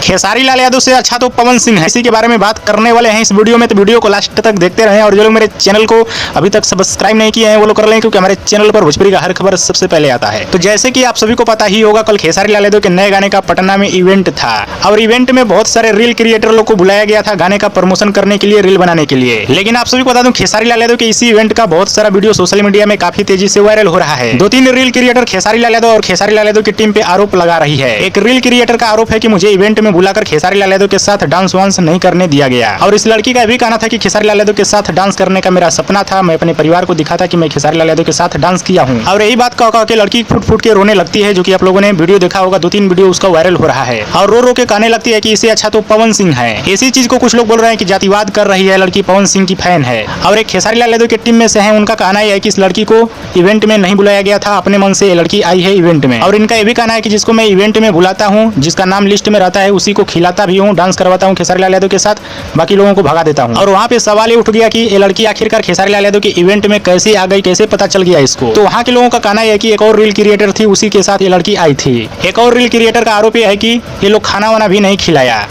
खेसारी लाल यादव से अच्छा तो पवन सिंह है, इसी के बारे में बात करने वाले हैं इस वीडियो में। तो वीडियो को लास्ट तक देखते रहें और जो लोग मेरे चैनल को अभी तक सब्सक्राइब नहीं किए हैं वो लोग कर लें, क्योंकि हमारे चैनल पर भोजपुरी का हर खबर सबसे पहले आता है। तो जैसे कि आप सभी को पता ही होगा, कल खेसारी लाल यादव के नए गाने का पटना में इवेंट था और इवेंट में बहुत सारे रील क्रिएटर लोग को बुलाया गया था गाने का प्रमोशन करने के लिए, रील बनाने के लिए। लेकिन आप सभी को बता दूं, खेसारी लाल यादव के इसी इवेंट का बहुत सारा वीडियो सोशल मीडिया में काफी तेजी से वायरल हो रहा है। 2-3 रील क्रिएटर खेसारी लाल यादव और खेसारी लाल यादव की टीम पे आरोप लगा रही है। एक रील क्रिएटर का आरोप है कि मुझे इवेंट में बुलाकर खेसारी लाल यादव के साथ डांस वांस नहीं करने दिया गया, और इस लड़की का भी कहना था कि खेसारी लाल यादव के साथ डांस करने का मेरा सपना था, मैं अपने परिवार को दिखा था कि मैं खेसारी लाल यादव के साथ डांस किया हूं। और यही बात कह के लड़की फुट फुट के रोने लगती है, जो कि आप लोगों ने वीडियो देखा होगा। 2-3 वीडियो उसका वायरल हो रहा है और रो रो के कहने लगती है कि इससे अच्छा तो पवन सिंह है। इसी चीज को कुछ लोग बोल रहे हैं कि जातिवाद कर रही है, लड़की पवन सिंह की फैन है। और एक खेसारी लाल यादव की टीम में से है, उनका कहना यह है कि इस लड़की को इवेंट में नहीं बुलाया गया था, अपने मन से ये लड़की आई है इवेंट में। और इनका यह भी कहना है कि जिसको मैं इवेंट में बुलाता हूं, जिसका नाम लिस्ट में रहता है, उसी को खिलाता भी हूं, डांस करवाता हूं खेसारी लाल यादव के साथ, बाकी लोगों को भगा देता हूं। और वहां पे सवाल ये उठ गया कि ये लड़की आखिरकार खेसारी लाल यादव के इवेंट में कैसे आ गई, कैसे पता चल गया इसको। तो वहां के लोगों का कहना है कि एक और रील क्रिएटर थी, उसी के साथ ये लड़की आई थी। एक और रील क्रिएटर का आरोप है कि ये लोग खाना वाना भी नहीं खिलाया।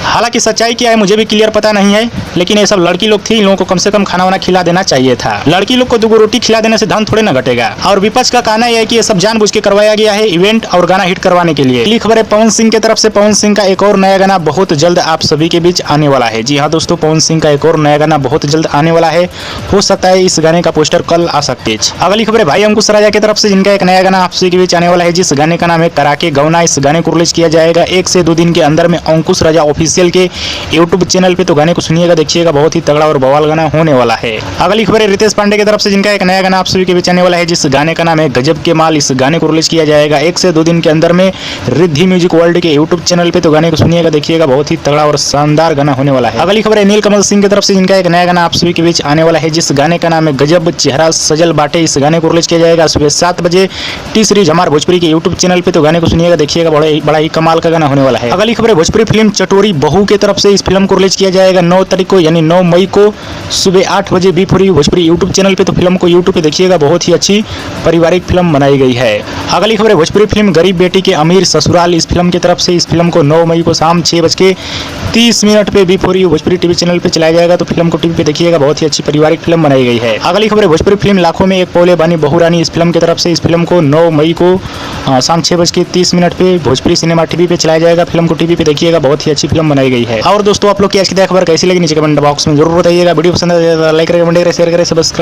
हालांकि सच्चाई क्या है मुझे भी क्लियर पता नहीं है, लेकिन ये सब लड़की लोग थी, इन लोगों को कम से कम खाना वाना खिला देना चाहिए था। लड़की लोग को 2 रोटी खिला देने से धन थोड़े ना घटेगा। और विपक्ष का कहना यह है कि ये सब जानबूझ के करवाया गया है इवेंट और गाना हिट करवाने के लिए। अगली खबर है पवन सिंह की तरफ से। पवन सिंह का एक और नया गाना बहुत जल्द आप सभी के बीच आने वाला है। जी हाँ दोस्तों, पवन सिंह का एक और नया गाना बहुत जल्द आने वाला है। हो सकता है इस गाने का पोस्टर कल आ सकते हैं। अगली खबर है भाई अंकुश राजा की तरफ से, जिनका एक नया गाना आप सभी के बीच आने वाला है, जिस गाने का नाम है कराके गौना। इस गाने को रिलीज किया जाएगा 1 से 2 दिन के अंदर में अंकुश राजा ऑफिशियल के यूट्यूब चैनल पे। तो गाने को सुनिएगा, देखिएगा, बहुत ही तगड़ा और बवाल गाना होने वाला है। अगली खबर है रितेश पांडे की तरफ से, जिनका एक नया गाना आप सभी के बीच आने वाला है, जिस गाने का नाम है गजब के माल। इस गाने को रिलीज किया जाएगा 1 से 2 दिन के अंदर में रिद्धि म्यूजिक वर्ल्ड के यूट्यूब चैनल पे। तो गाने को सुनिएगा, देखिएगा, बहुत ही तगड़ा और शानदार गाना होने वाला है। अगली खबर है नील कमल सिंह की तरफ से, जिनका एक नया गाना आप सभी के बीच आने वाला है, जिस गाने का नाम है गजब चेहरा सजल बाटे। इस गाने को रिलीज किया जाएगा सुबह 7 बजे टी सीरीज हमार भोजपुरी के यूट्यूब चैनल पे। तो गाने को सुनिएगा, देखिएगा, बड़ा ही कमाल का गाना होने वाला है। अगली खबर है भोजपुरी फिल्म चटोरी बहू की तरफ से। इस फिल्म को रिलीज किया जाएगा 9 तारीख को, यानी 9 मई को सुबह 8 बजे बी4 भोजपुरी यूट्यूब चैनल पे। तो फिल्म को यूट्यूब पे देखिएगा, बहुत ही अच्छी पारिवारिक फिल्म बनाई गई है। अगली खबर है भोजपुरी फिल्म गरीब बेटी के अमीर ससुराल। इस फिल्म की तरफ से इस फिल्म को 9 मई को शाम 6:30 पे बी4 भोजपुरी टीवी चैनल पे चलाया जाएगा। तो फिल्म को टीवी पे देखिएगा, बहुत ही अच्छी पारिवारिक फिल्म बनाई गई है। अगली खबर है भोजपुरी फिल्म लाखों में एक पौले बानी बहू रानी। इस फिल्म की तरफ से इस फिल्म को 9 मई को शाम 6:30 पे भोजपुरी सिनेमा टीवी पे चलाया जाएगा। फिल्म को टीवी पे देखिएगा, बहुत ही अच्छी फिल्म बनाई गई है। और दोस्तों, आप लोग की आज की खबर कैसी लगी नीचे कमेंट बॉक्स में जरूर बताइएगा। वीडियो पसंद आए तो लाइक करें, कमेंट करें, शेयर करें, सब्सक्राइब